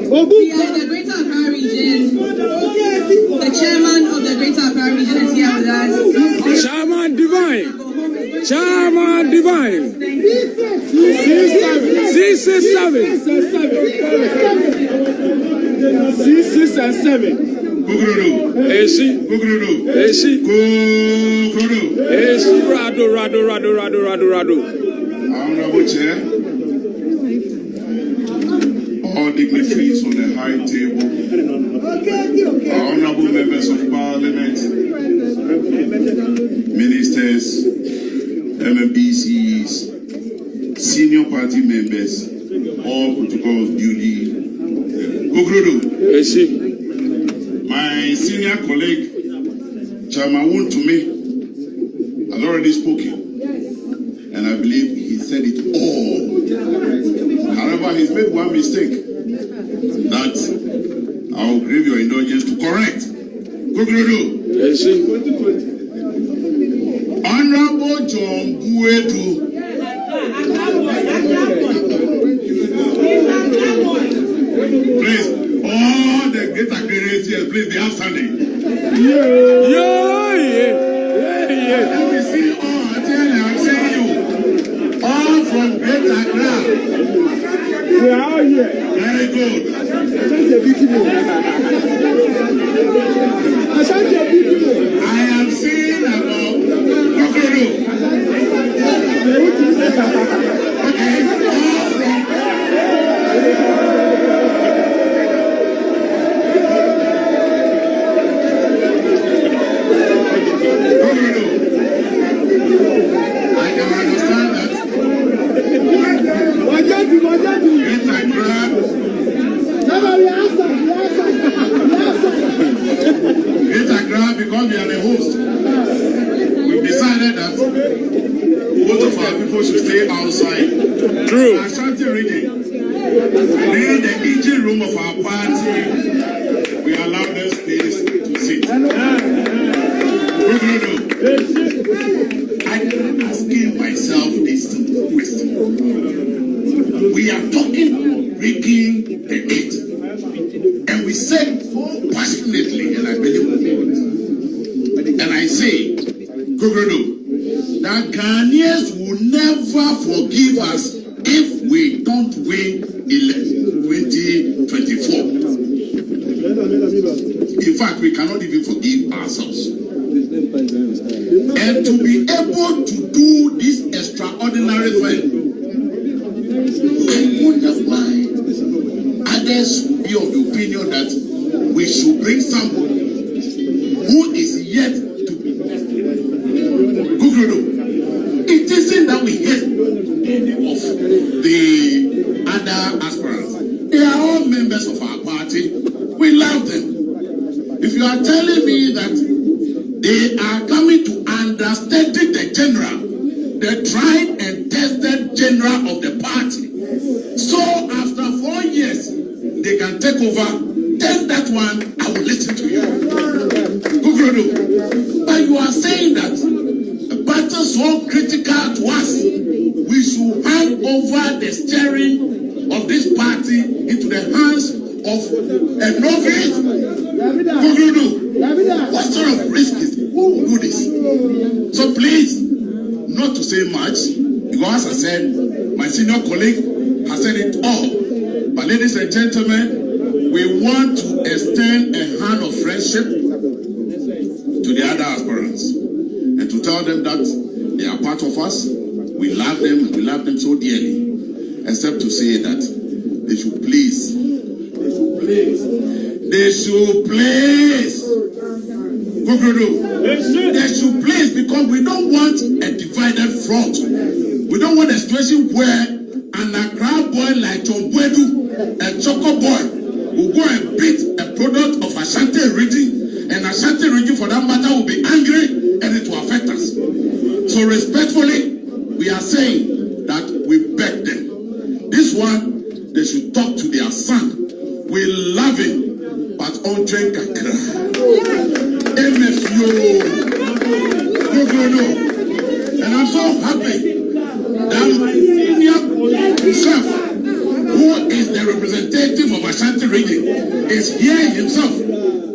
We are the Greater Accra region. The chairman of the Greater Accra region is here with us. Chairman Divine. Chairman Divine. C6 and 7. Eshi. Rado. Honorable Chair, all dignitaries on the high table, honorable members of parliament, ministers, MMBCs, senior party members, all protocols duly. My senior colleague, Chairman Wontumi, has already spoken, and I believe he said it all. However, he's made one mistake that I will crave your indulgence to correct. Honorable John Badu. Please, all the great agrarians here, please, they are standing. Let me see all. I tell you, I'm seeing you. All from Great Accra. We are all here. Very good. I am seeing about Kokoro. Okay, all from because we are the host, we've decided that most of our people should stay outside. True. Ashanti region, in the engine room of our party, we allow them space to sit. I am asking myself this question. We are talking rigging the gate, and we said passionately, and I believe. And I say, Gogrodo, that Ghanaians will never forgive us if we don't win 2024. In fact, we cannot even forgive ourselves. And to be able to do this extraordinary thing, I wonder why others will be of the opinion that we should bring someone who is yet to be. It isn't that we hate any of the other aspirants. They are all members of our party. We love them. If you are telling me that they are coming to understudy the general, the tried and tested general of the party, so after 4 years, they can take over, then that one, I will listen to you. But you are saying that a battle so critical to us, we should hand over the steering of this party into the hands of a novice. What sort of risk is who will do this? So please, not to say much, because as I said, my senior colleague has said it all. But ladies and gentlemen, we want to extend a hand of friendship to the other aspirants and to tell them that they are part of us. We love them and we love them so dearly. Except to say that they should please. They should please. Because we don't want a divided front. We don't want a situation where an Accra boy like John Badu, a Choco boy, will go and beat a product of Ashanti region, and Ashanti region for that matter will be angry and it will affect us. So respectfully, we are saying that we beg them. This one, they should talk to their son. We love him, but on drink Accra. And I'm so happy that my senior chef, who is the representative of Ashanti region, is here himself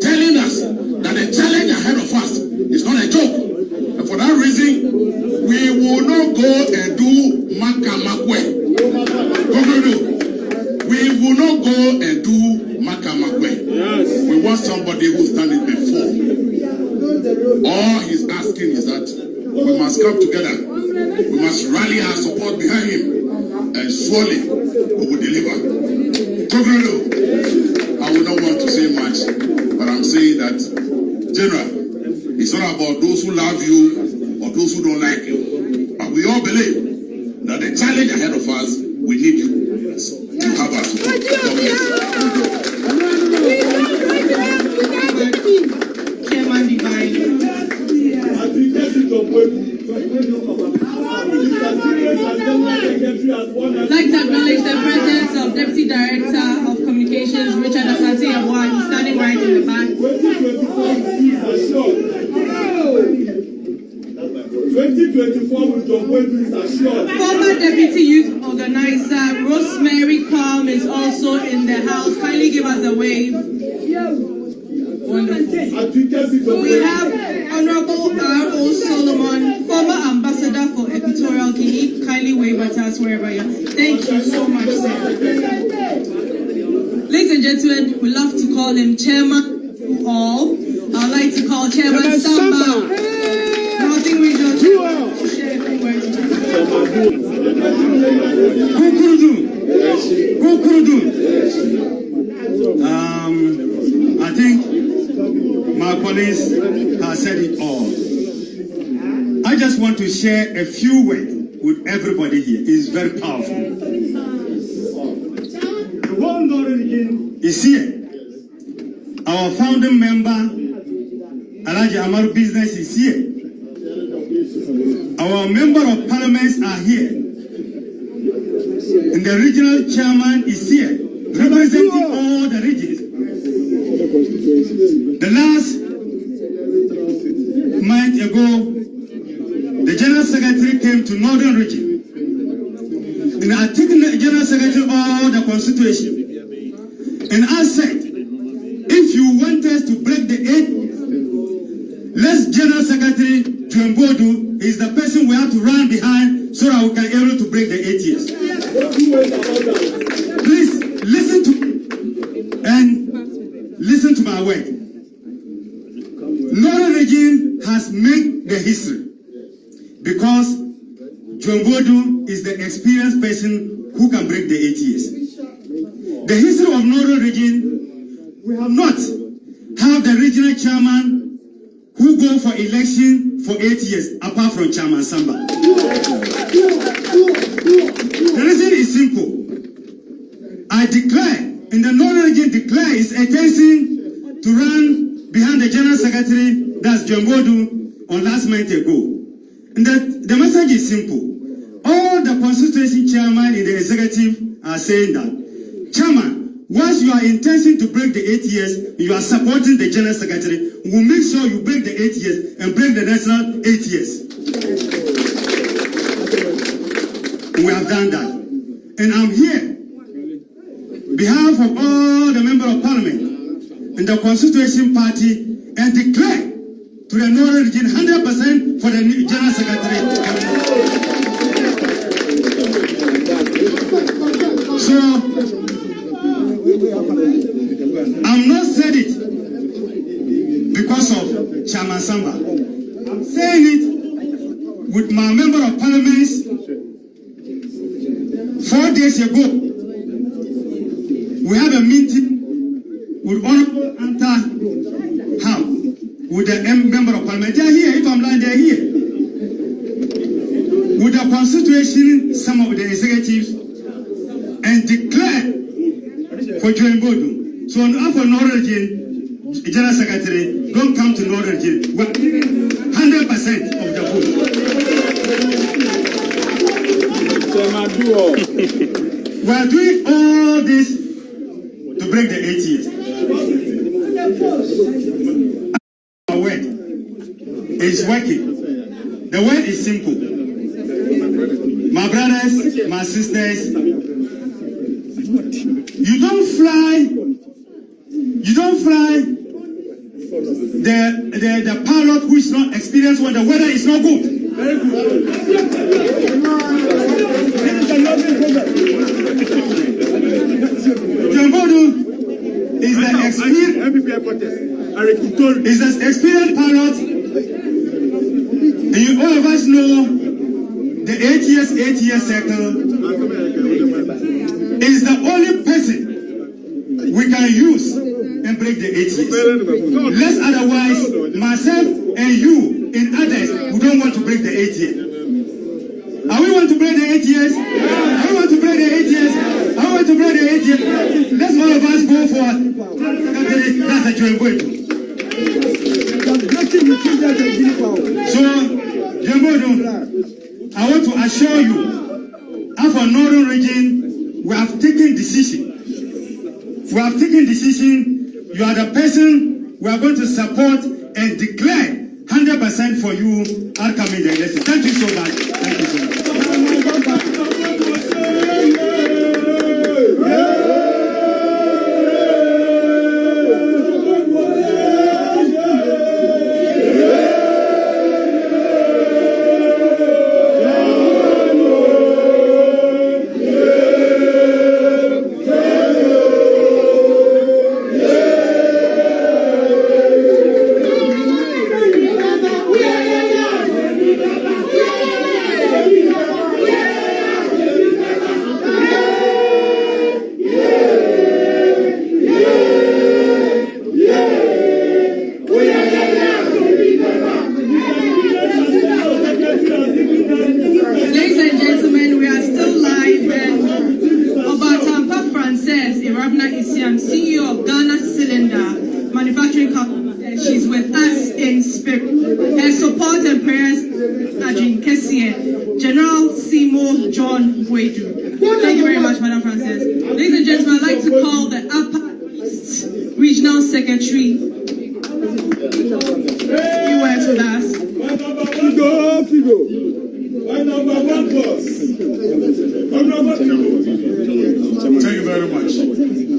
telling us that the challenge ahead of us is not a joke. And for that reason, we will not go and do Makamakwe. We will not go and do Makamakwe. Yes. We want somebody who's done it before. All he's asking is that we must come together. We must rally our support behind him. And surely we will deliver. I will not want to say much, but I'm saying that, General, it's not about those who love you or those who don't like you. But we all believe that the challenge ahead of us, we need you to have us. Chairman Divine. I'd like to acknowledge the presence of Deputy Director of Communications, Richard Asante Yabwa. He's standing right in the back. 2024 with John Badu is assured. Former Deputy Youth Organizer Rosemary Palm is also in the house. Kindly give us a wave. Wonderful. We have Honorable R.O. Solomon, former Ambassador for Equatorial Guinea. Kindly wave at us wherever you are. Thank you so much, sir. Ladies and gentlemen, we love to call him Chairman to all. I'd like to call Chairman Samba. Northern Regional Chairman to share a few words. I think my colleagues have said it all. I just want to share a few words with everybody here. It's very powerful. The whole Northern region is here. Our founding member, Alhaji Amaru Business, is here. Our member of parliaments are here. And the regional chairman is here, representing all the regions. The last month ago, the General Secretary came to Northern Region. And I took the General Secretary all the constitution. And I said, if you want us to break the 8, let's General Secretary John Badu is the person we have to run behind so that we can be able to break the 8 years. Please listen to me and listen to my word. Northern region has made the history because John Badu is the experienced person who can break the 8 years. The history of Northern region, we have not have the regional chairman who go for election for 8 years apart from Chairman Samba. The reason is simple. I declare, and the Northern region declare its intention to run behind the General Secretary, that's John Badu, on last month ago. And the message is simple. All the constituency chairman in the executive are saying that, Chairman, once you are intention to break the 8 years, you are supporting the General Secretary, we'll make sure you break the 8 years and break the national 8 years. We have done that. And I'm here, on behalf of all the members of parliament and the Constitution Party, and declare to the Northern region 100% for the General Secretary. So, I'm not saying it because of Chairman Samba. I'm saying it with my member of parliament. 4 days ago, we had a meeting with Honorable Anta Ham, with the member of parliament. They are here. If I'm lying, they are here. With the constitution, some of the executives, and declare for John Badu. So now for Northern region, General Secretary, don't come to Northern region. We're giving 100% of the vote. We're doing all this to break the 8 years. Our word is working. The word is simple. My brothers, my sisters, You don't fly the pilot who is not experienced when the weather is not good. John Badu is an experienced pilot, and all of us know the 8 years cycle is the only person we can use and break the 8 years. Less otherwise, myself and you and others who don't want to break the 8 years. Are we want to break the 8 years? Are we want to break the 8 years? I want to break the 8 years. Let's all of us go for that's a joint way. So, Jambodo, I want to assure you, for Northern region, we have taken decision. We have taken decision. You are the person we are going to support and declare 100% for you upcoming the election. Thank you so much. Thank you so much. CEO of Ghana Cylinder Manufacturing Company. She's with us in spirit. Her support and prayers, Ajin Kessie, General Seymour John Badu. Thank you very much, Madam Frances. Ladies and gentlemen, I'd like to call the Upper East Regional Secretary. He works with us. Thank you very much.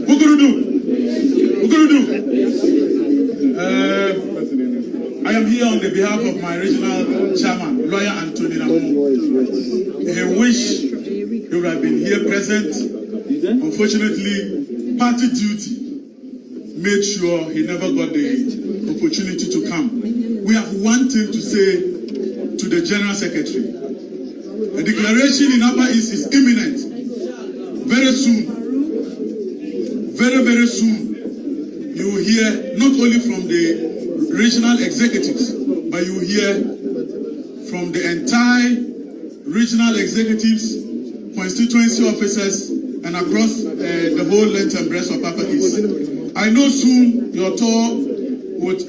What gonna do? I am here on the behalf of my regional chairman, lawyer Anthony Namu. He wish he would have been here present. Unfortunately, party duty made sure he never got the opportunity to come. We have one thing to say to the General Secretary. A declaration in Upper East is imminent. Very soon, very soon, you will hear not only from the regional executives, but you will hear from the entire regional executives, constituency officers, and across the whole length and breadth of Upper East. I know soon your tour would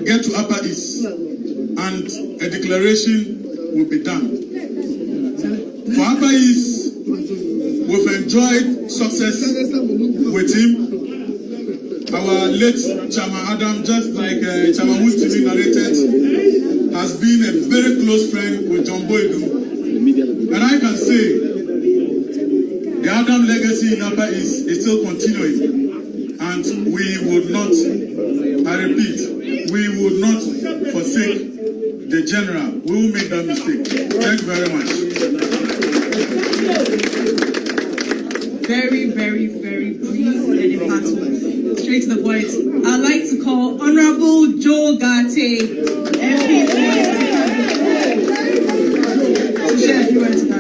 get to Upper East, and a declaration will be done. For Upper East, we've enjoyed success with him. Our late Chairman Adam, just like Chairman Wustimi narrated, has been a very close friend with John Badu. And I can say the Adam legacy in Upper East is still continuing. And we would not, I repeat, we would not forsake the general. We will make that mistake. Thank you very much. Very brief and impactful. Straight to the point. I'd like to call Honorable Joe Gate, MP to share a few words with us.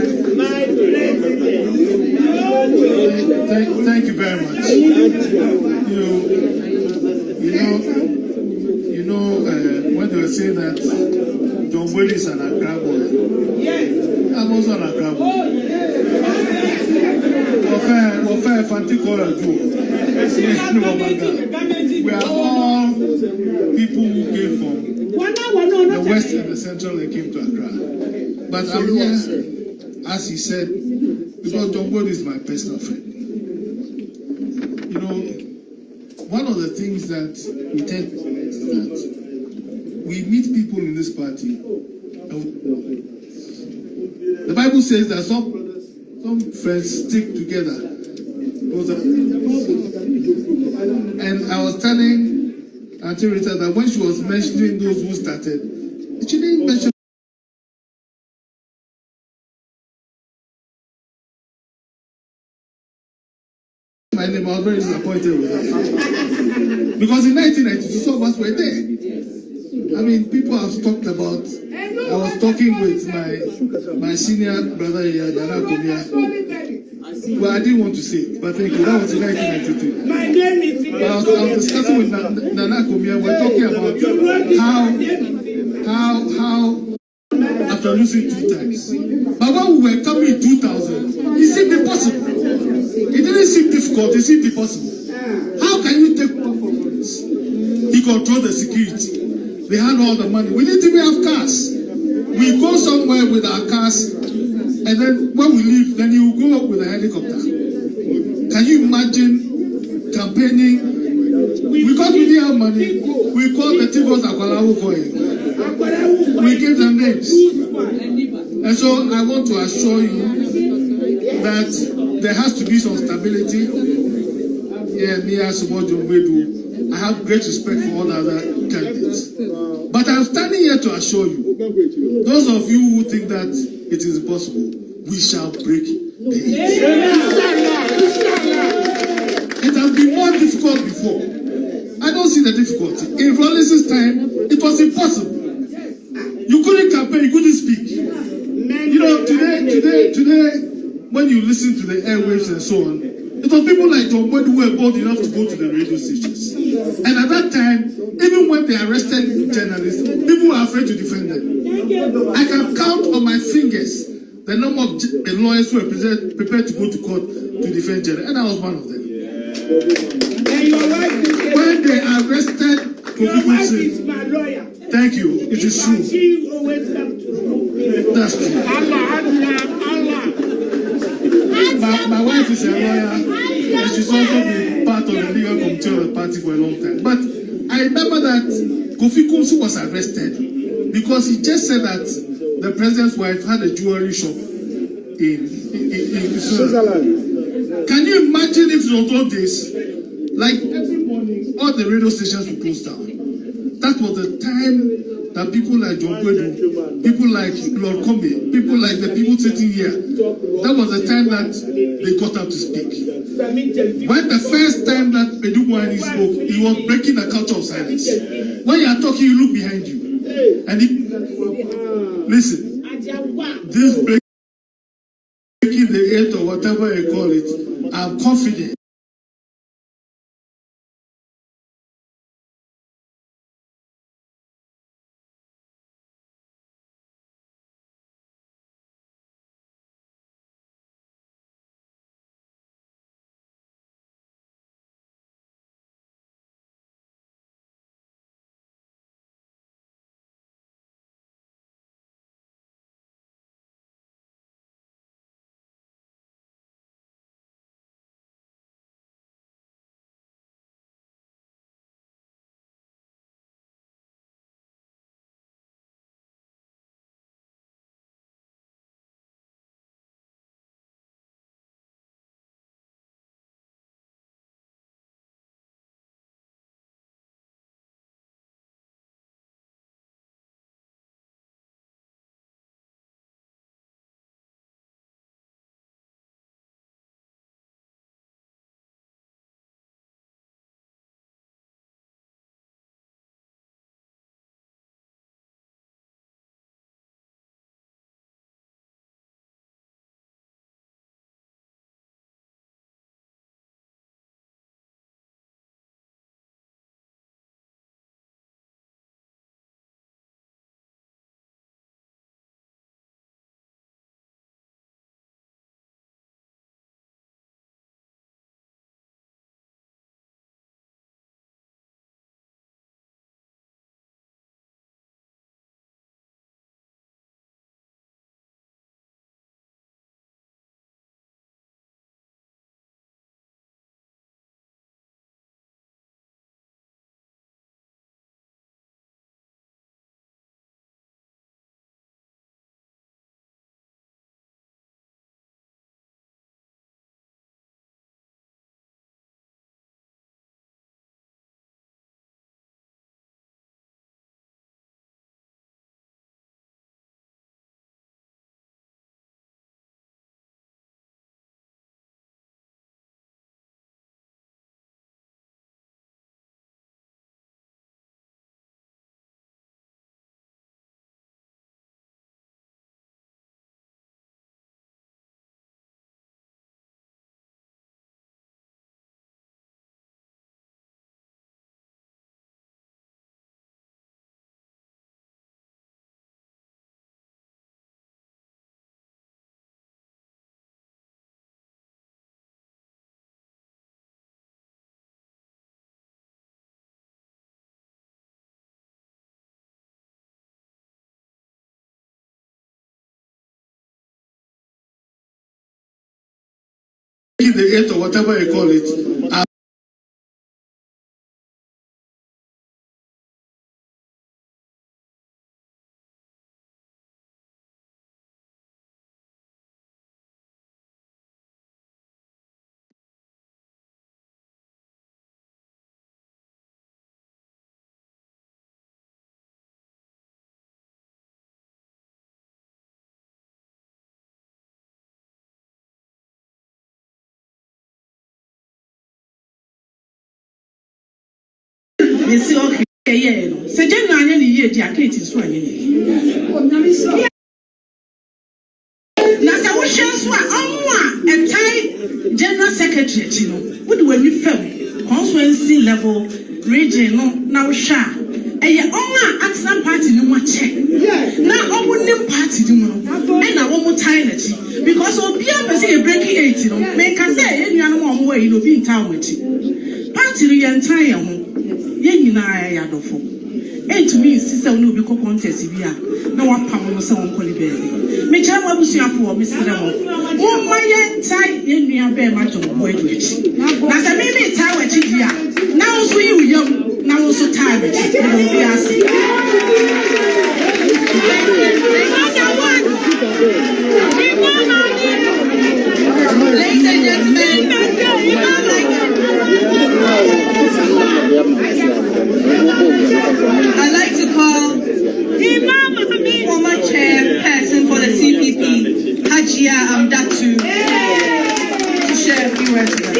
Thank you very much. When they were saying that John Badu is an Accra boy, I'm also an Accra boy. We are all people who came from the west and the central and came to Accra. But I'm here, as he said, because John Badu is my personal friend. One of the things that we tend to forget is that we meet people in this party. The Bible says that some friends stick together And I was telling Auntie Rita that when she was mentioning those who started, she didn't mention my name. I was very disappointed with her. Because in 1992, some of us were there. I mean, people have talked about. I was talking with my senior brother here, Nana Komia. Well, I didn't want to say it, but thank you. That was in 1992. My name is. I was discussing with Nana Komia. We're talking about how after losing 2 times. But when we were coming in 2000, it seemed impossible. It didn't seem difficult. It seemed impossible. How can you take performance? He controlled the security. They had all the money. We didn't even have cars. We go somewhere with our cars, and then when we leave, then you go up with a helicopter. Can you imagine campaigning? Because we didn't have money, we called the Tigos Akwalawo Koye. We gave them names. And so I want to assure you that there has to be some stability. Yeah, Nia Subojo Wedu. I have great respect for all the other candidates. But I'm standing here to assure you, those of you who think that it is impossible, we shall break the edge. It has been more difficult before. I don't see the difficulty. In Rawlings's time, it was impossible. You couldn't campaign, you couldn't speak. You know, today, when you listen to the airwaves and so on, it was people like John Badu who were bold enough to go to the radio stations. And at that time, even when they arrested journalists, people were afraid to defend them. I can count on my fingers the number of lawyers who were prepared to go to court to defend journalists, and I was one of them. When they arrested Kofi, thank you, it is true. That's true. My wife is a lawyer, and she's also been part of the legal committee of the party for a long time. But I remember that Kofi Kumsu was arrested because he just said that the president's wife had a jewelry shop in Switzerland. Can you imagine if in those days, like every morning, all the radio stations were closed down? That was the time that people like John Badu, people like Lord Kombe, people like the people sitting here, that was the time that they got up to speak. When the first time that Badu Mwani spoke, he was breaking the culture of silence. When you are talking, you look behind you. And listen, this breaking the earth or whatever you call it, I'm confident breaking the gate or whatever you call it. You see, okay, yeah, no. So, generally, you get Kate is one. Now, so what shows what? A tie general secretary, you know, what do we feel? Constituency level, region, no, now, sha. And your own action party, no more check. Now, I wouldn't party, you know, and I won't more time because of being breaking 8, you know, make us say, any other one way, you know, being town with you. Party the entire home. I adofo. And to me, sister will be contest here. No one pound someone call it baby. Me chama busia for Mr. Ramo. Oh, my entire Indian bear match of Wedwich. Now, the maybe tie with here. Now, so you young, now also tired. Ladies and gentlemen, I'd like to call former chairperson for the CPP, Hajia Amdatu, to share a few words with us.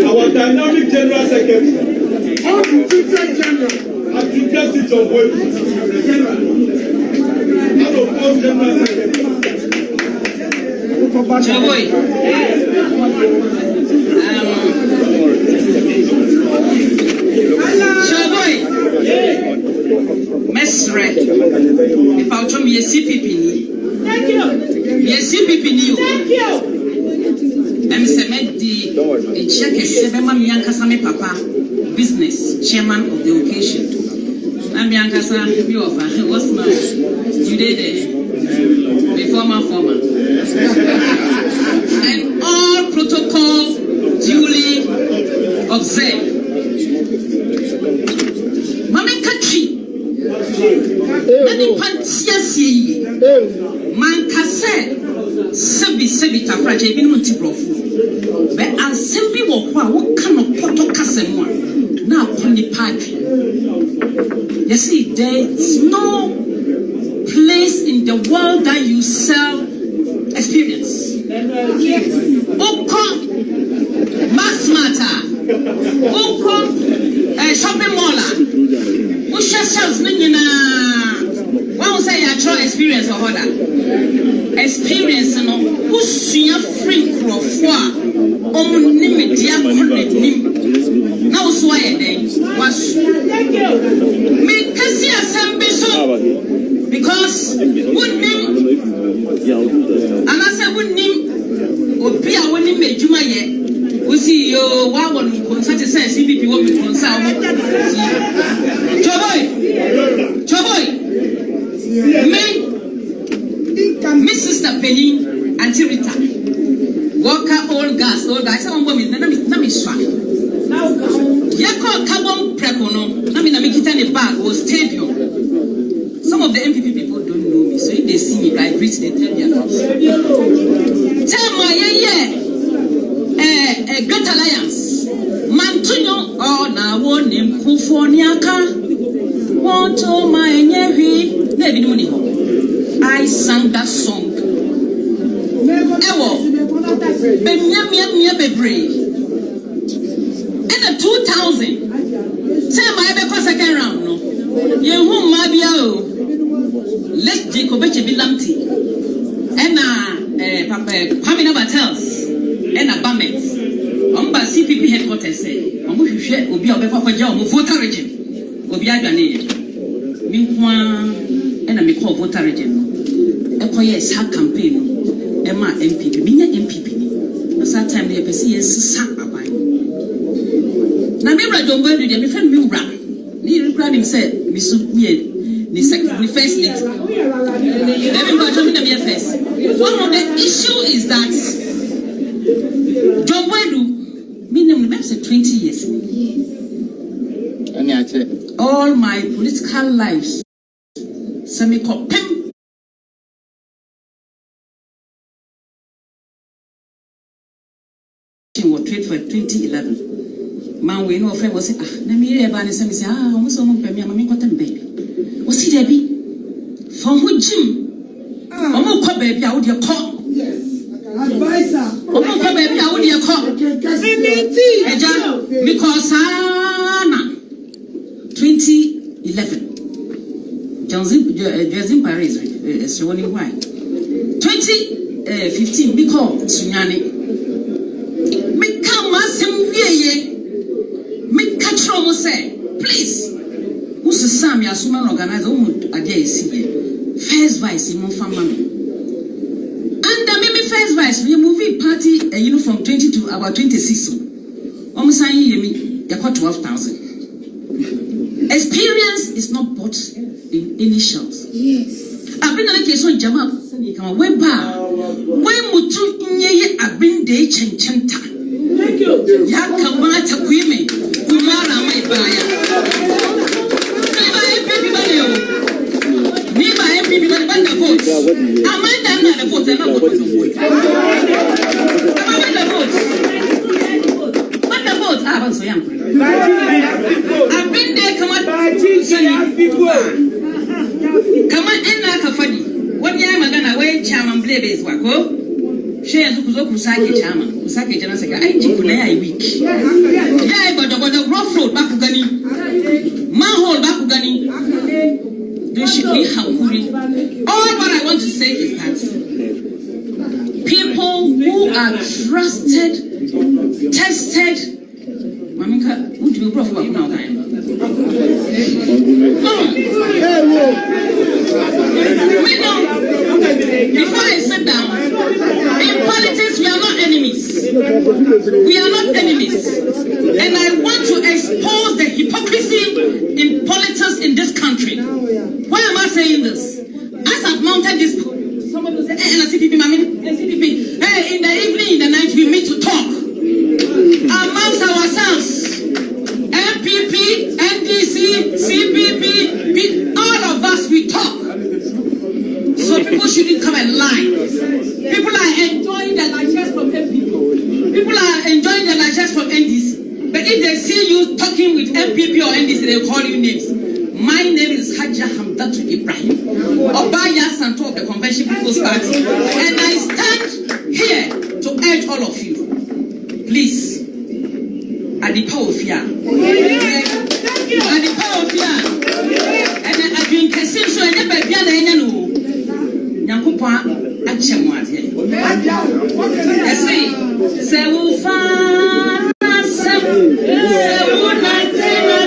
Our dynamic general secretary, unfitted general, and the president of Badu. General secretary. Chaboy. Chaboy. Mesre. If I told me a CPP. Thank you. Yes, CPP. Thank you. I'm Semedi. A check is 7 Mianka Same Papa, business chairman of the occasion. I'm Bianca Same. What's my? You did it. The former. And all protocol duly observed. Mami Kachi, Mani Pantiasi, Mankase, Sebi Tafraje, Binuti Brofu. But I'll simply walk what kind of protocol now upon the party. You see, there's no place in the world that you sell experience. Oko mass matter. Oko shopping mall. Who shells nina? One will say I try experience or other. Experience no. Who see a free crofwa? Media connect nim. Now so I then was. Make us see a sample. Because wouldn't name and I said wouldn't name or be a winning made you my yet. We see your one such a sense CPP will be concerned. Choboy, me, Miss Sister Penny, Auntie Rita, Walker, all gas, all guys, some women, Nami Swag. Yako Carbon Precono, Nami Namikita bag or stadium. Some of the MPP people don't know me, so if they see me, I greet them, tell their house. Tell my Great Alliance. Mantunyo, oh, now one in Kufoniaka. Want to my Nevi, Nevi Money. I sang that song. Ewo, Benyamia Bebre. And the 2000. Tell my second round, no. You whom my biao. Let Jacob be lumpy. And Papa Pamina Batels and a Bamet. Omba CPP headquarters say, Omu Shushe will be a voter region. Obiagane. Meanwhile, and a Miko voter region. Ekoye sa campaign. Emma MPP. Mina MPP. At that time, the PCS sat by. Now, me right on board with me friend Mura. Ni Rani said, Miss Ye. the first lady. Everybody told me to be a first. One of the issue is that John Badu, minimum, that's 20 years. All my political life, semi-copem. Was trade for 2011. Man, we know friend was say, Namiri Bani Sami say, almost someone pay me, I'm cotton baby. Was he Debbie? From which gym? Omo ko baby, I would your call. Yes. Advisor. Omo ko baby, I would your call. Because 2011. Johnson Paris is running why. 2015, because Sunyani. Please, who's the Sam Yasuman organizer? First vice in my family. And the maybe first vice, we movie party from 20 to about 26. Almost I hear me, you got 12,000. Experience is not bought in initials. Yes. I've been on a case on Jama. When Mutu Nye, I've been day Chenchenta. Thank you. Yakamata women. Umara my buyer. Me by MP people ban the vote. Amanda na the vote and not vote. Amanda vote. Ban the vote. Ah, so young. I've been there. Come on. Come on, ena kafani. What year magana we chairman play base wako? She and Kuzo Kusaki chairman. Kusaki General Secretary. I jikuna ya week. Yeah, but the rough road back Ugani. Manhole back Ugani. They should be hankuri. All what I want to say is that people who are trusted, tested, Mamika, who do you profit about now? Before I sit down, in politics we are not enemies. We are not enemies. And I want to expose the hypocrisy in politics in this country. Why am I saying this? As I've mounted this, somebody will say, hey, NCPP, hey, in the evening, in the night, we meet to talk amongst ourselves. MPP, NDC, CPP, all of us, we talk. So people shouldn't come and lie. People are enjoying the largesse from MPP. People are enjoying the largesse from NDC. But if they see you talking with MPP or NDC, they'll call you names. My name is Haja Hamdatu Ibrahim, Obaya Santo of the Convention People's Party. And I stand here to urge all of you, please, at the power of fear. At the power of fear. And I've been kissing so I never be an enemy. Yankupa, Achamwadi. I say, Sewu Fan, Sewu Nantena,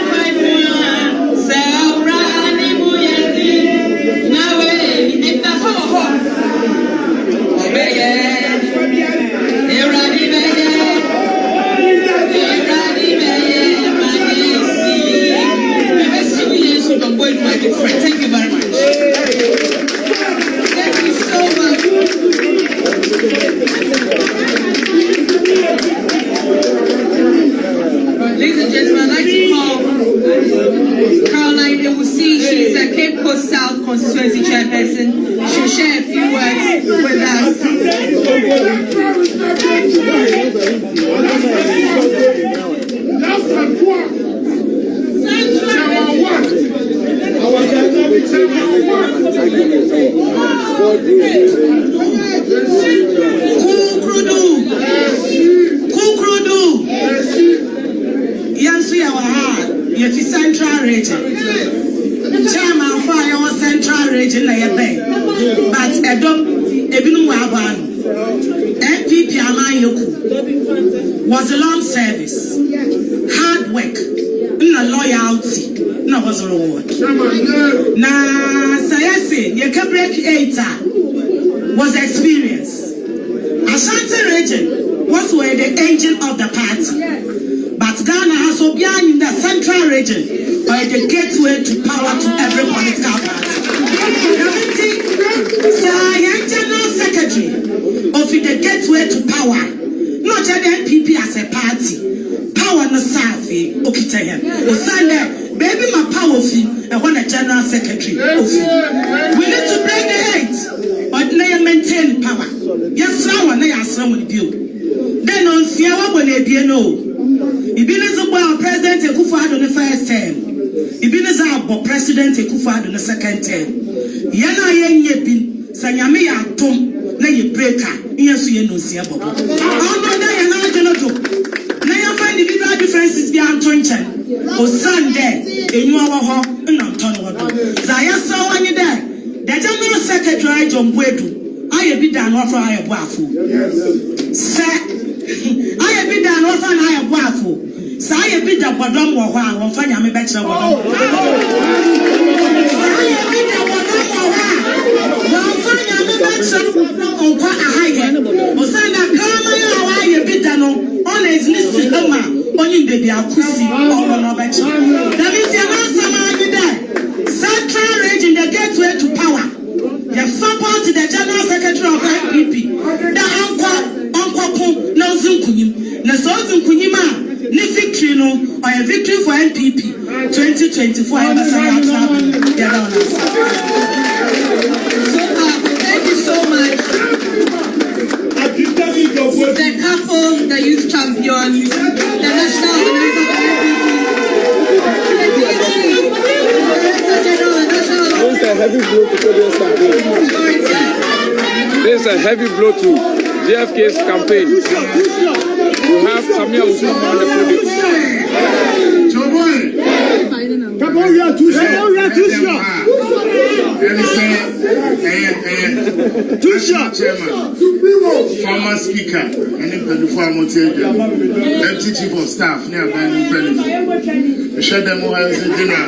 Sewu Rani Muyati, Nawe, in the hall. Obeye, Eradi Beye, Thank you very much. Thank you so much. Ladies and gentlemen, I'd like to call Caroline Ewusi. She's a Cape Coast South constituency chairperson. She'll share a few words with us. Kukrudu. Yansu ya waha. Yeti Central Region. Chairman for your Central Region na yebe. But ebinu wabanu. MPP Amayoku was a long service, hard work, no loyalty, no was a reward. Na sayasi yeke break 8 was experience. Ashanti region was where the engine of the party, but across Ghana has been in the central region by the gateway to power to every political party. General Secretary of the gateway to power, not just the NPP as a party. Power no serve Okitayan. The Sunday, baby, my power fee, and when the General Secretary. We need to break the hate, but they maintain power. Yes, someone they are some with you. Then on Sierra when they be no. Ibinez about President Ekufuado the first term. Ibinez about President Ekufuado the second term. Yana yenye bin sanyame ya tom na ye breaker. Yes, you know Sierra. All brother yana jenoto. Na ya find individual differences be antonchen. O Sunday, enyu awo na nton wodo. Zaya so wani there. The General Secretary John Badu. I be done offer I boafu. Sir, I be done offer I boafu. Sir, I be the bodom wo ha won fa nyame be kire bodom. Sir, I be the bodom wo ha won fa nyame be kire bodom on kwa ahaye. O sanda kama ya wa ye be dano on is list ama only baby akusi or no be kire. That means you want someone there. Central region the gateway to power. You support the General Secretary of NPP. The uncle no Zunkunim. No Zunkunima, no victory no, or a victory for NPP 2024. Thank you so much. The couple, the youth champion, the national organizer of This is a heavy blow to JFK's campaign. We have Samia Usman on the podium. Come on, we are too short. Too short. Former speaker, and before Deputy Chief of Staff, near Badu. We share them all as a dinner.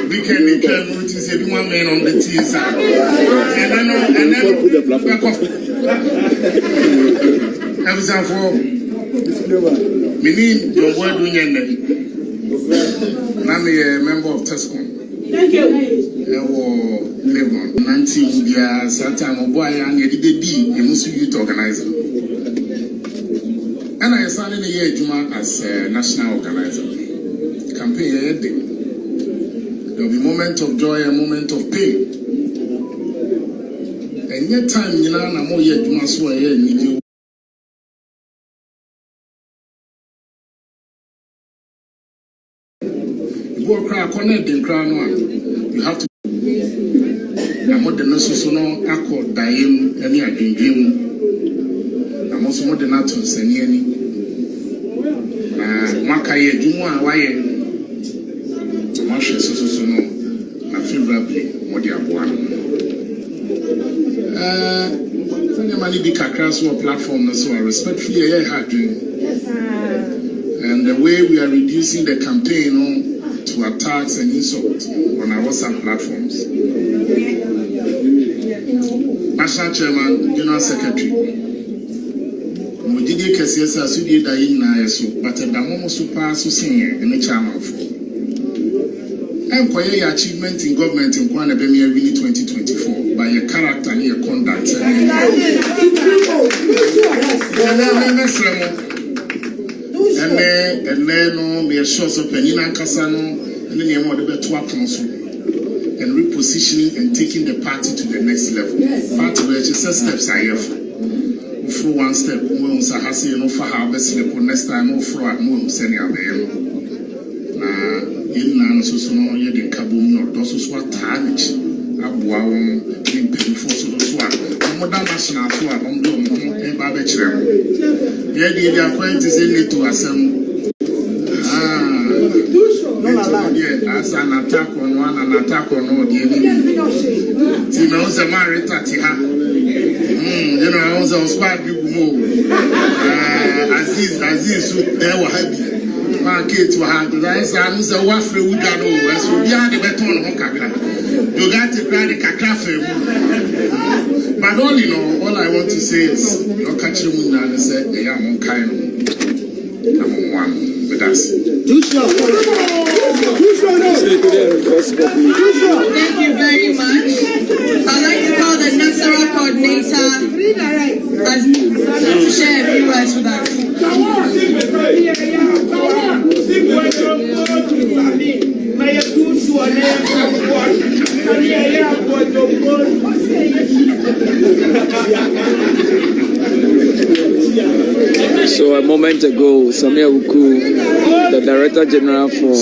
We can make notice everyone man on the tea side. And then back off. Everything for me need your word doing it. I'm a member of Tescom. Thank you. Lebanon, 19 years, sometime boy, and you did the Muslim youth organizer. And I started a year Juma as a national organizer. Campaign there will be moment of joy, a moment of pain. And yet time, you know, I'm more yet Juma so I need you. You cry, connect and crown one. You have to. I'm not the nurses who know accord dying any dream. I'm also more than that to send any. Makaye Juma, why? Marshall so no, na favorably, more than one. Many big across our platform, so I respectfully had and the way we are reducing the campaign to attacks and insults on our WhatsApp platforms. National Chairman, General Secretary, Mujidi Kesiasa Sudi Dayin na yeso, but the Damomo Super Susin and the chairman for. And for your achievement in government in Kwana Bemia really 2024 by your character and your conduct. And then we are sure so Penina Casano and then you want to be to council and repositioning and taking the party to the next level. Part of which is steps I have. Through one step, we will say no for how best next time no for at more send your in so no ye de kabum no do so tarnish aboa won in pay for so modern national so am do e ba be kire ye de appointments in to asem as an attack on one and attack on all the enemy. See, I was a married tati ha. You know, I was on squad people move. Aziz, they were happy. Market to have the rice and the waffle we got over. So we are the beton on Kakra. You got to grab the Kakra. But all in all I want to say is, you're catching me and say, I am kind. Number one with us. Thank you very much. I'd like to call the Nasara coordinator to share a few words with us. So a moment ago, Samia Uku, the Director General for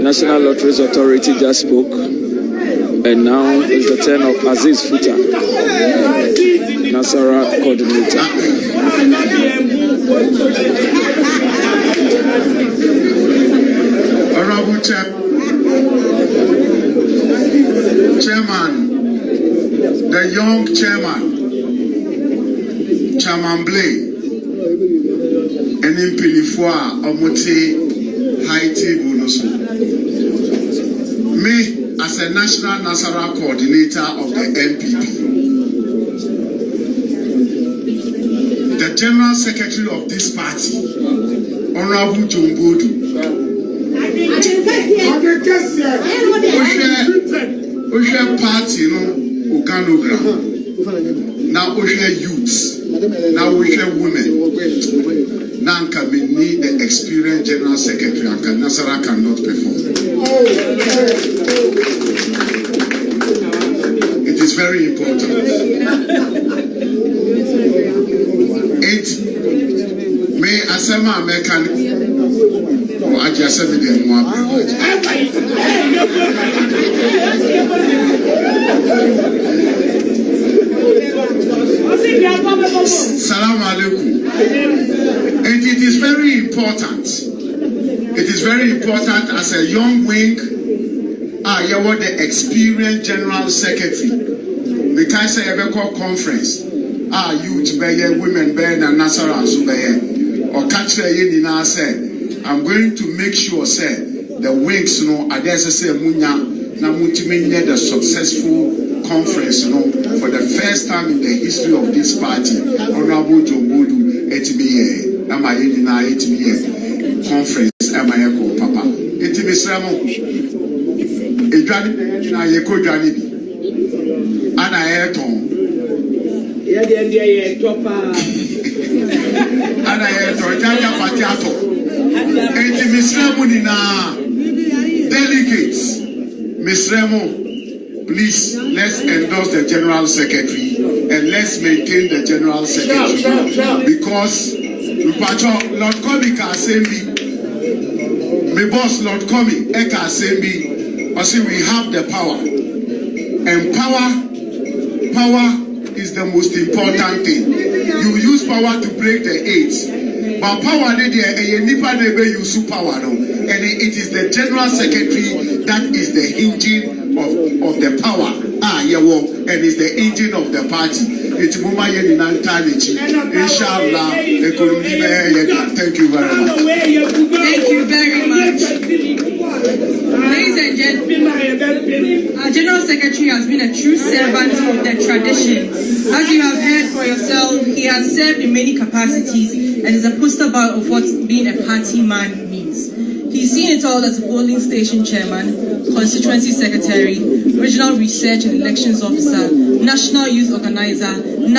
National Lotteries Authority, just spoke. And now it's the turn of Aziz Futa, Nasara coordinator. Honorable Chairman, the young Chairman, Chairman Blay, and in Pinifua, Omote, High Table, me, as a National Nasara coordinator of the NPP, the General Secretary of this party, Honorable John Badu, Oshe party no organogram. Now Oshe youths, now Oshe women. Now we need the experienced General Secretary and Nasara cannot perform. It is very important. May Asema American or Ajasemi the Salam alaikum. And it is very important. It is very important as a young wing. You were the experienced General Secretary. We can say a conference. Youth bear, women bear, and Nasara bear. Or catch the now say, I'm going to make sure say the wings are there say munya na mutimenya the successful conference for the first time in the history of this party. Honorable John Badu etimiye na maye na etimiye conference amaye ko papa etimisramo edwani na ye ko dwani bi ana eton ye de topa ana eton jaja party ato etimisramo ni na delegates Misremo, please, let's endorse the General Secretary and let's maintain the General Secretary. Because Lord Komi Kasembi, my boss Lord Komi Eka Sembi, we have the power. And power is the most important thing. You use power to break the AIDS. But power and it is the General Secretary that is the engine of the power. And is the engine of the party. It's Inshallah, thank you very much. Thank you very much. Ladies and gentlemen, our General Secretary has been a true servant of the tradition. As you have heard for yourself, he has served in many capacities and is a poster boy of what being a party man means. He's seen it all as a polling station chairman, constituency secretary, regional research and elections officer, national youth organizer, and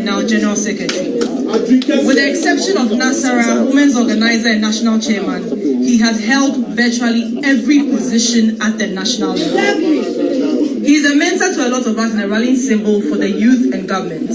now general secretary. With the exception of Nasara, women's organizer and national chairman, he has held virtually every position at the national level. He is a mentor to a lot of us and a rallying symbol for the youth and government.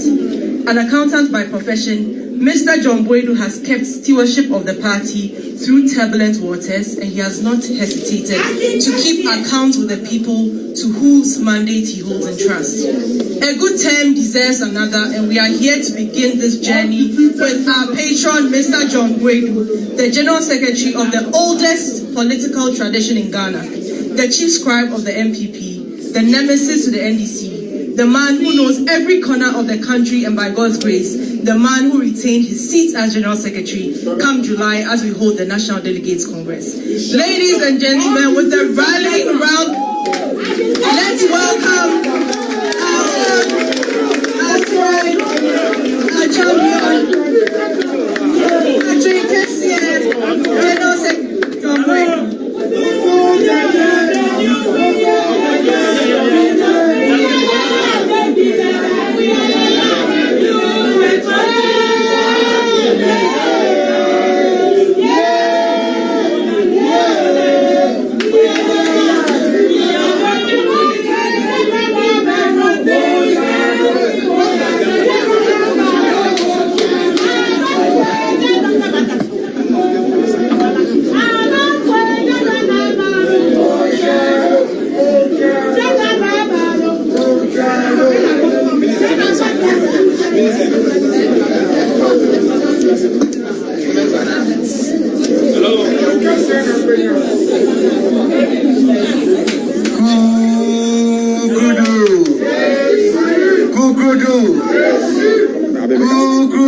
An accountant by profession, Mr. John Badu has kept stewardship of the party through turbulent waters, and he has not hesitated to keep account with the people to whose mandate he holds in trust. A good term deserves another, and we are here to begin this journey with our patron, Mr. John Badu, the General Secretary of the oldest political tradition in Ghana, the chief scribe of the MPP, the nemesis to the NDC, the man who knows every corner of the country, and by God's grace, the man who retained his seat as General Secretary come July as we hold the National Delegates Congress. Ladies and gentlemen, with the rallying round, let's welcome our champion, Patrick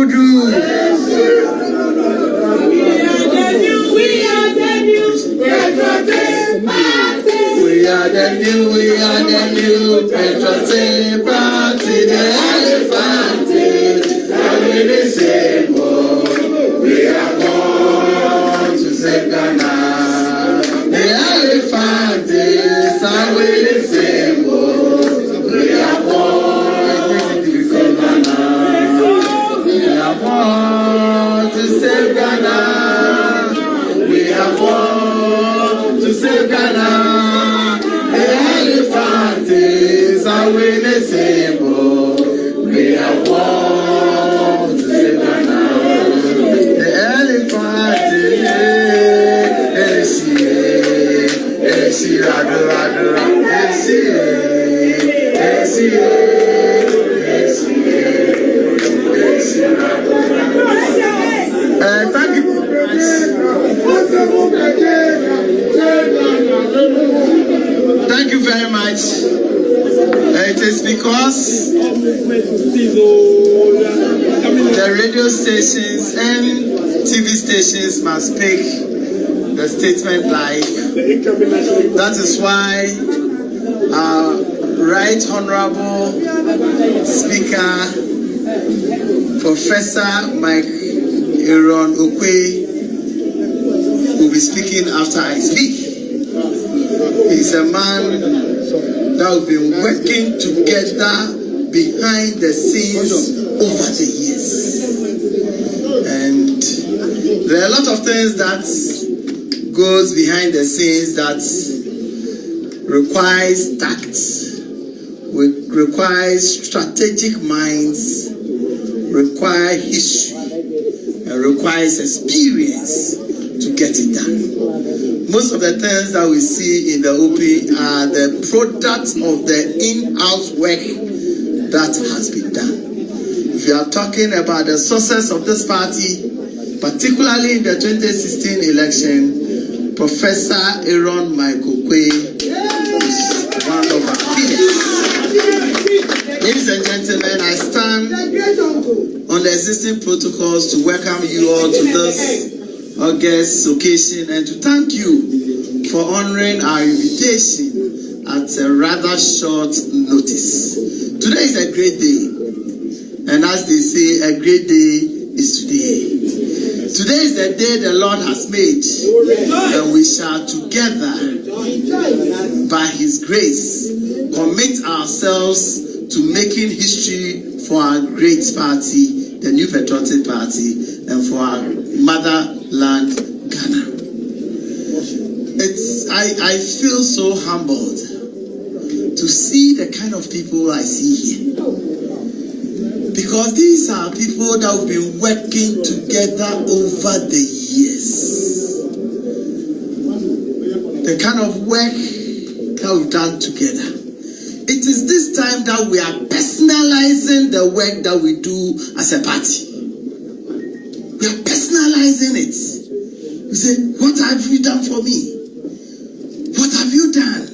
Badu. We are the new patriotic party, the elephant, and we the same. We are born to save Ghana. The elephant is, and we the same. We are born to save Ghana. We are born to save Ghana. We are born to save Ghana. We the same, we are born to save Ghana. The elephant thank you. Thank you very much. It is because the radio stations and TV stations must pick the statement live. That is why our Right Honorable Speaker, Professor Mike Aaron Okwe, will be speaking after I speak. He's a man that we've been working together behind the scenes over the years. And there are a lot of things that goes behind the scenes that requires tact, requires strategic minds, require history, and requires experience to get it done. Most of the things that we see in the open are the product of the in-house work that has been done. If you are talking about the success of this party, particularly in the 2016 election, Professor Aaron Michael Kwe is one of our leaders. Ladies and gentlemen, I stand on the existing protocols to welcome you all to this August occasion and to thank you for honoring our invitation at a rather short notice. Today is a great day, and as they say, a great day is today. Today is the day the Lord has made, and we shall together, by His grace, commit ourselves to making history for our great party, the New Patriotic Party, and for our motherland, Ghana. I feel so humbled to see the kind of people I see here. Because these are people that have been working together over the years. The kind of work that we've done together. It is this time that we are personalizing the work that we do as a party. We are personalizing it. We say, what have you done for me? What have you done?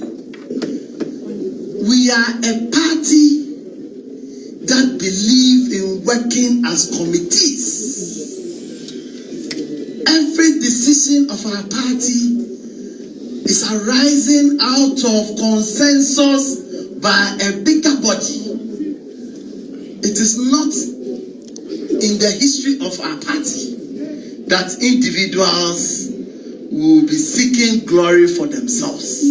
We are a party that believe in working as committees. Every decision of our party is arising out of consensus by a bigger body. It is not in the history of our party that individuals will be seeking glory for themselves.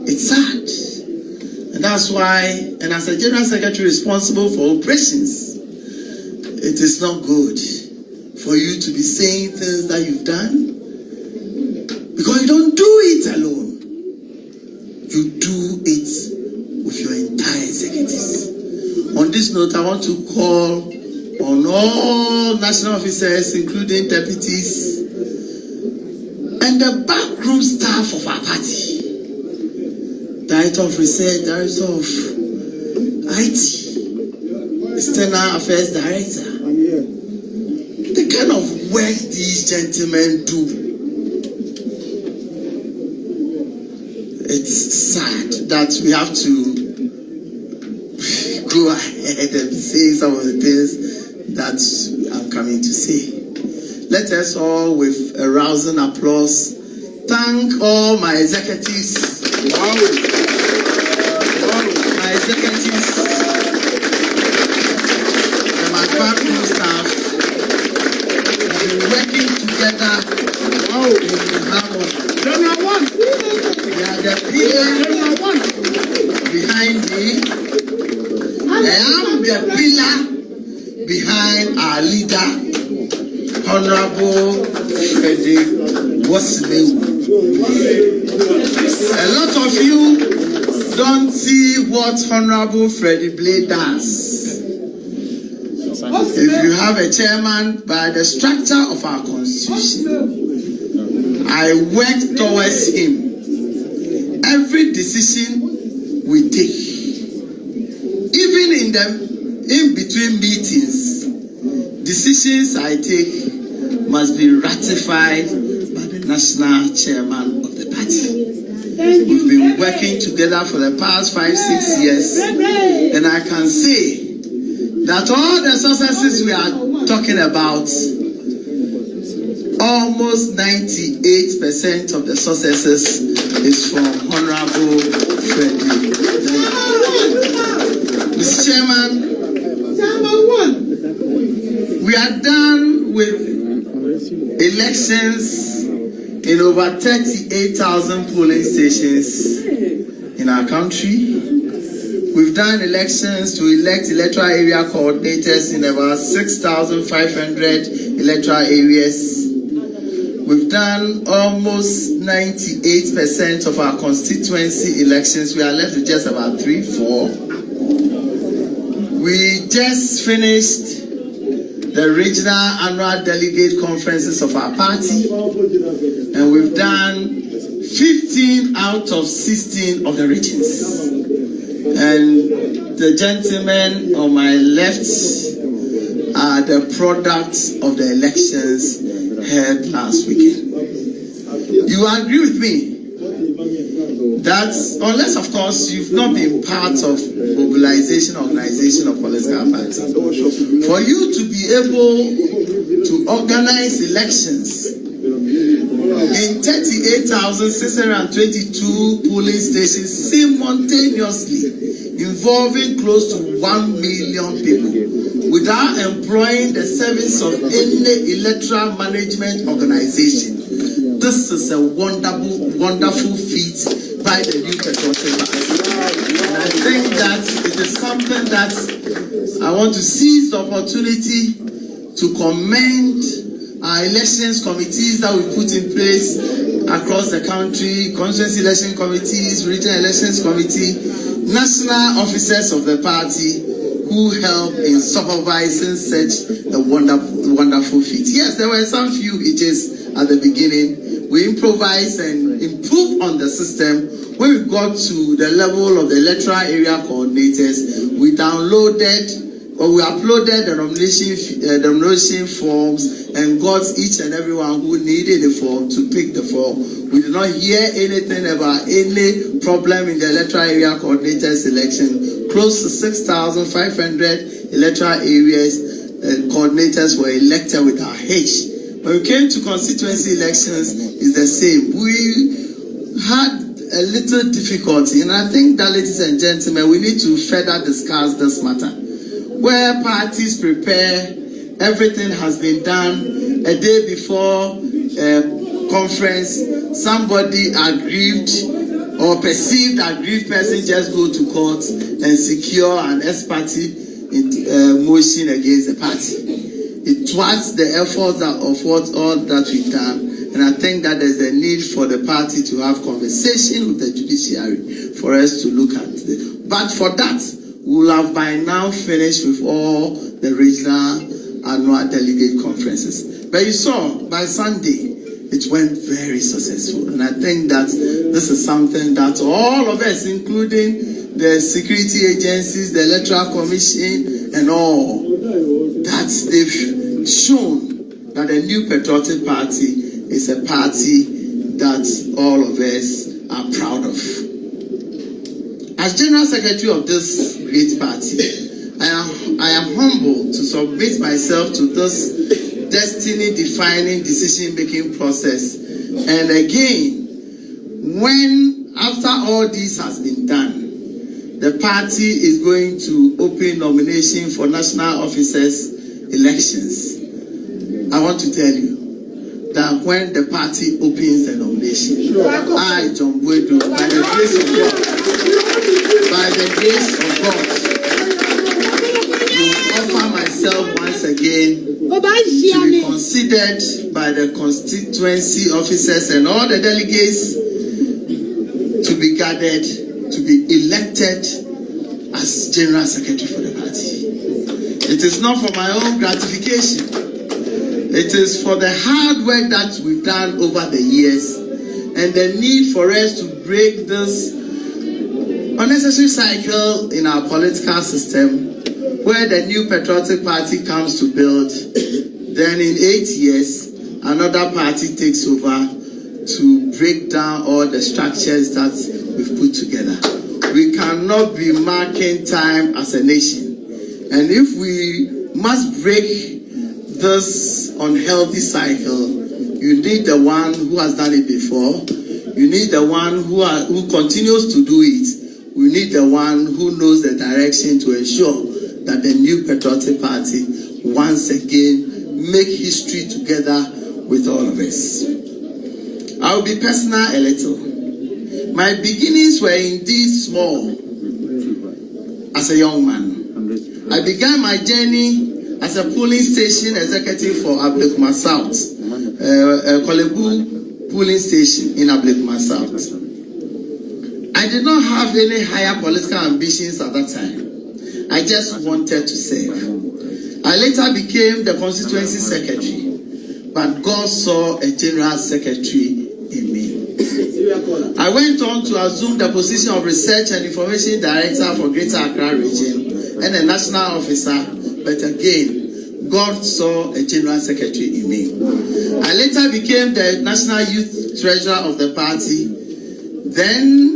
It's sad. And that's why, and as a General Secretary responsible for operations, it is not good for you to be saying things that you've done, because you don't do it alone. You do it with your entire executives. On this note, I want to call on all national officers, including deputies, and the backroom staff of our party. Director of Research, Director of IT, External Affairs Director. The kind of work these gentlemen do. It's sad that we have to go ahead and say some of the things that I'm coming to say. Let us all, with a rousing applause, thank all my executives. Wow. My executives and my backroom staff have been working together in harmony. General one. They are the pillar behind me. I am the pillar behind our leader, Honorable Frederick Wasilewu. A lot of you don't see what Honorable Freddie Blade does. If you have a chairman, by the structure of our constitution, I work towards him. Every decision we take, even in between meetings, decisions I take must be ratified by the national chairman of the party. We've been working together for the past 5-6 years, and I can say that all the successes we are talking about, almost 98% of the successes is from Honorable Freddie. Mr. Chairman, we are done with elections in over 38,000 polling stations in our country. We've done elections to elect electoral area coordinators in about 6,500 electoral areas. We've done almost 98% of our constituency elections. We are left with just about 3-4. We just finished the regional annual delegate conferences of our party, and we've done 15 out of 16 of the regions. And the gentlemen on my left are the products of the elections held last weekend. You agree with me that unless, of course, you've not been part of mobilization, organization of political parties, for you to be able to organize elections in 38,622 polling stations simultaneously, involving close to 1 million people, without employing the service of any electoral management organization. This is a wonderful feat by the new Patriotic Party. And I think that it is something that I want to seize the opportunity to commend our elections committees that we put in place across the country, constituency election committees, regional elections committee, national officers of the party who helped in supervising such a wonderful feat. Yes, there were some few hitches at the beginning. We improvised and improved on the system. When we got to the level of the electoral area coordinators, we uploaded the nomination forms and got each and everyone who needed a form to pick the form. We did not hear anything about any problem in the electoral area coordinators election. Close to 6,500 electoral areas coordinators were elected with our H. When we came to constituency elections, it's the same. We had a little difficulty, and I think that, ladies and gentlemen, we need to further discuss this matter. Where parties prepare, everything has been done a day before conference, somebody aggrieved or perceived aggrieved person just go to court and secure an ex parte motion against the party. It thwarts the effort of all that we've done, and I think that there's a need for the party to have conversation with the judiciary for us to look at it. But for that, we will have by now finished with all the regional annual delegate conferences. But you saw, by Sunday, it went very successful. And I think that this is something that all of us, including the security agencies, the Electoral Commission, and all, that they've shown that the new Patriotic Party is a party that all of us are proud of. As General Secretary of this great party, I I am humbled to submit myself to this destiny-defining decision-making process. And again, when after all this has been done, the party is going to open nomination for national officers elections. I want to tell you that when the party opens the nomination, I, John Badu, by the grace of God, will offer myself once again to be considered by the constituency officers and all the delegates to be gathered to be elected as General Secretary for the party. It is not for my own gratification. It is for the hard work that we've done over the years and the need for us to break this unnecessary cycle in our political system where the new patriotic party comes to build. Then in 8 years, another party takes over to break down all the structures that we've put together. We cannot be marking time as a nation. And if we must break this unhealthy cycle, you need the one who has done it before. You need the one who continues to do it. We need the one who knows the direction to ensure that the new patriotic party once again make history together with all of us. I will be personal a little. My beginnings were indeed small as a young man. I began my journey as a polling station executive for Ablekuma South, Kolebu polling station in Ablekuma South. I did not have any higher political ambitions at that time. I just wanted to serve. I later became the constituency secretary, but God saw a general secretary in me. I went on to assume the position of research and information director for Greater Accra region and a national officer, but again, God saw a general secretary in me. I later became the national youth treasurer of the party. Then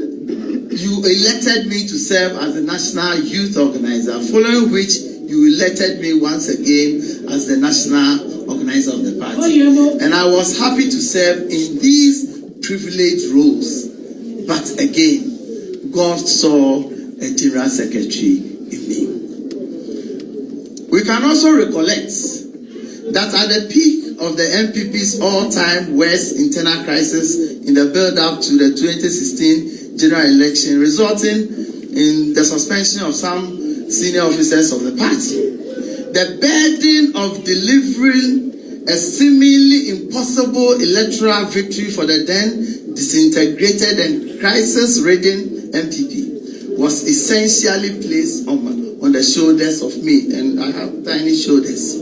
you elected me to serve as the national youth organizer, following which you elected me once again as the national organizer of the party. And I was happy to serve in these privileged roles. But again, God saw a general secretary in me. We can also recollect that at the peak of the MPP's all-time worst internal crisis in the build-up to the 2016 general election, resulting in the suspension of some senior officers of the party, the burden of delivering a seemingly impossible electoral victory for the then disintegrated and crisis-ridden MPP was essentially placed on the shoulders of me, and I have tiny shoulders.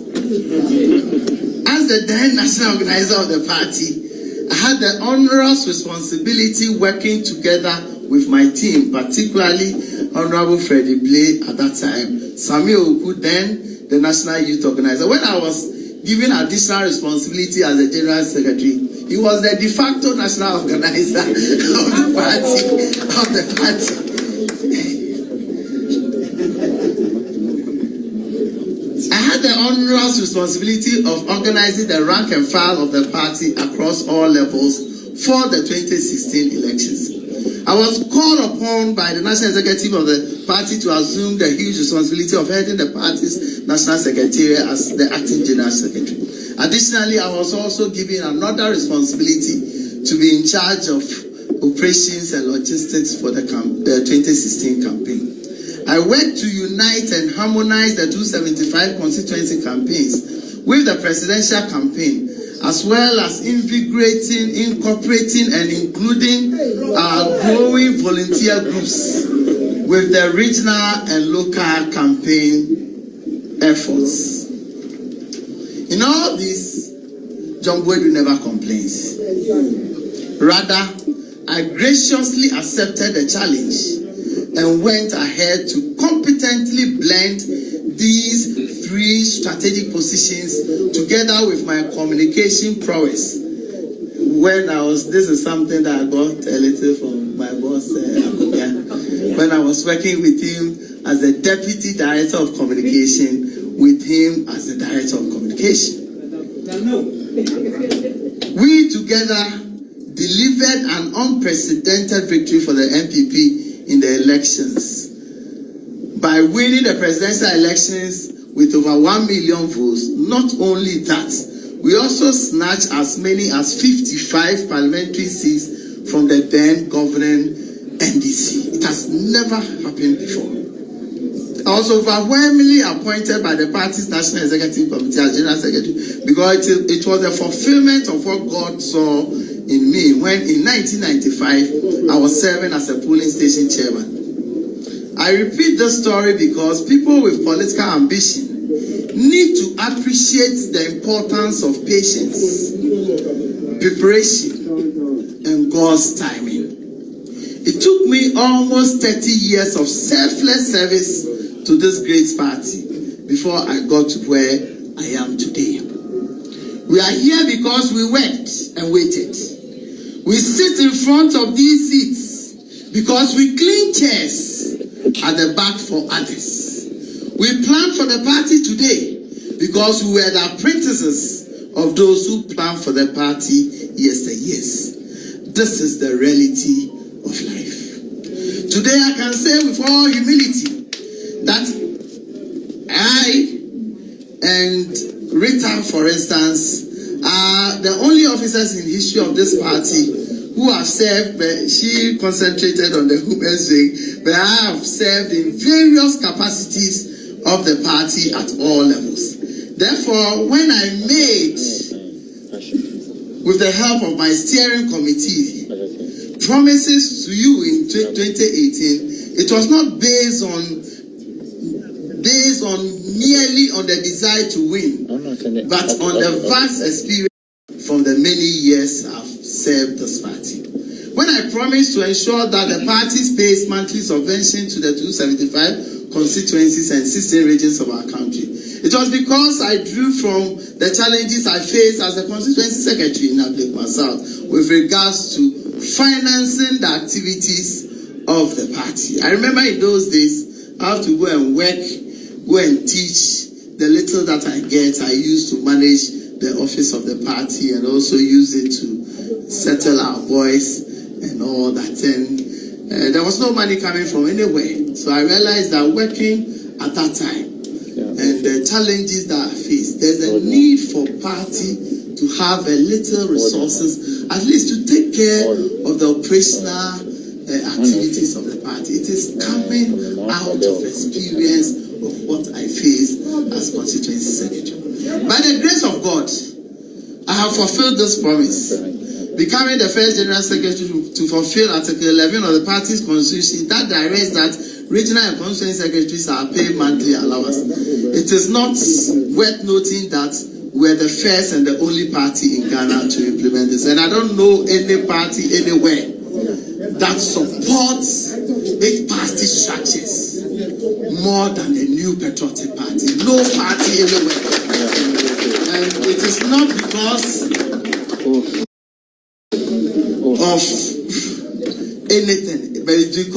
As the then national organizer of the party, I had the onerous responsibility working together with my team, particularly Honorable Freddie Blay at that time, Samuel Oku, then the national youth organizer. When I was given additional responsibility as the general secretary, he was the de facto national organizer of the party. I had the onerous responsibility of organizing the rank and file of the party across all levels for the 2016 elections. I was called upon by the national executive of the party to assume the huge responsibility of heading the party's national secretariat as the acting general secretary. Additionally, I was also given another responsibility to be in charge of operations and logistics for the 2016 campaign. I worked to unite and harmonize the 275 constituency campaigns with the presidential campaign, as well as invigorating, incorporating, and including our growing volunteer groups with the regional and local campaign efforts. In all this, John Badu never complains. Rather, I graciously accepted the challenge and went ahead to competently blend these three strategic positions together with my communication prowess. This is something that I got a little from my boss, when I was working with him as the Deputy Director of Communication, with him as the Director of Communication. We together delivered an unprecedented victory for the NPP in the elections by winning the presidential elections with over 1 million votes. Not only that, we also snatched as many as 55 parliamentary seats from the then governing NDC. It has never happened before. I was overwhelmingly appointed by the party's National Executive Committee as General Secretary because it was a fulfillment of what God saw in me when in 1995 I was serving as a polling station chairman. I repeat this story because people with political ambition need to appreciate the importance of patience, preparation, and God's timing. It took me almost 30 years of selfless service to this great party before I got to where I am today. We are here because we worked and waited. We sit in front of these seats because we clean chairs at the back for others. We plan for the party today because we were the apprentices of those who planned for the party yesteryears. This is the reality of life. Today I can say with all humility that I and Rita, for instance, are the only officers in history of this party who have served. She concentrated on the women's wing, but I have served in various capacities of the party at all levels. Therefore, when I made, with the help of my steering committee, promises to you in 2018, it was not based merely on the desire to win, but on the vast experience from the many years I've served this party. When I promised to ensure that the party pays monthly subvention to the 275 constituencies and 16 regions of our country, it was because I drew from the challenges I faced as the constituency secretary in Ablekuma South with regards to financing the activities of the party. I remember in those days, I have to go and work, go and teach. The little that I get, I use to manage the office of the party and also use it to settle our boys and all that. And there was no money coming from anywhere. So I realized that working at that time and the challenges that I faced, there's a need for party to have a little resources, at least to take care of the operational activities of the party. It is coming out of experience of what I faced as constituency secretary. By the grace of God, I have fulfilled this promise, becoming the first general secretary to fulfill Article 11 of the party's constitution that directs that regional and constituency secretaries are paid monthly allowance. It is not worth noting that we're the first and the only party in Ghana to implement this, and I don't know any party anywhere that supports big party structures more than the New Patriotic Party. No party anywhere. And it is not because of anything, but it's because